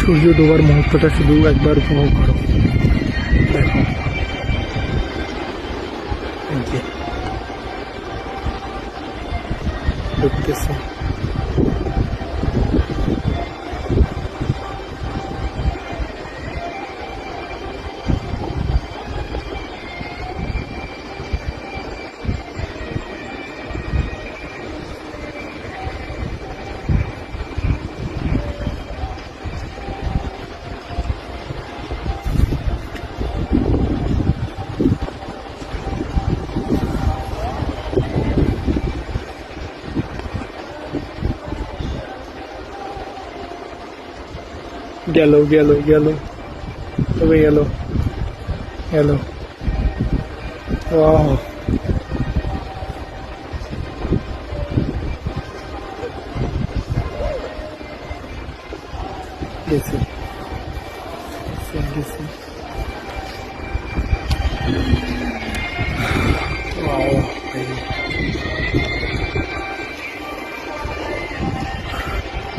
সূর্য ডোবার মুহূর্তটা শুধু একবার উপভোগ করো। দেখো এই যে ডুবতেছে। গেল গেল গেল, তবে গেল গেল। ওয়াও, গেছে গেছে। ওয়াও ভাই।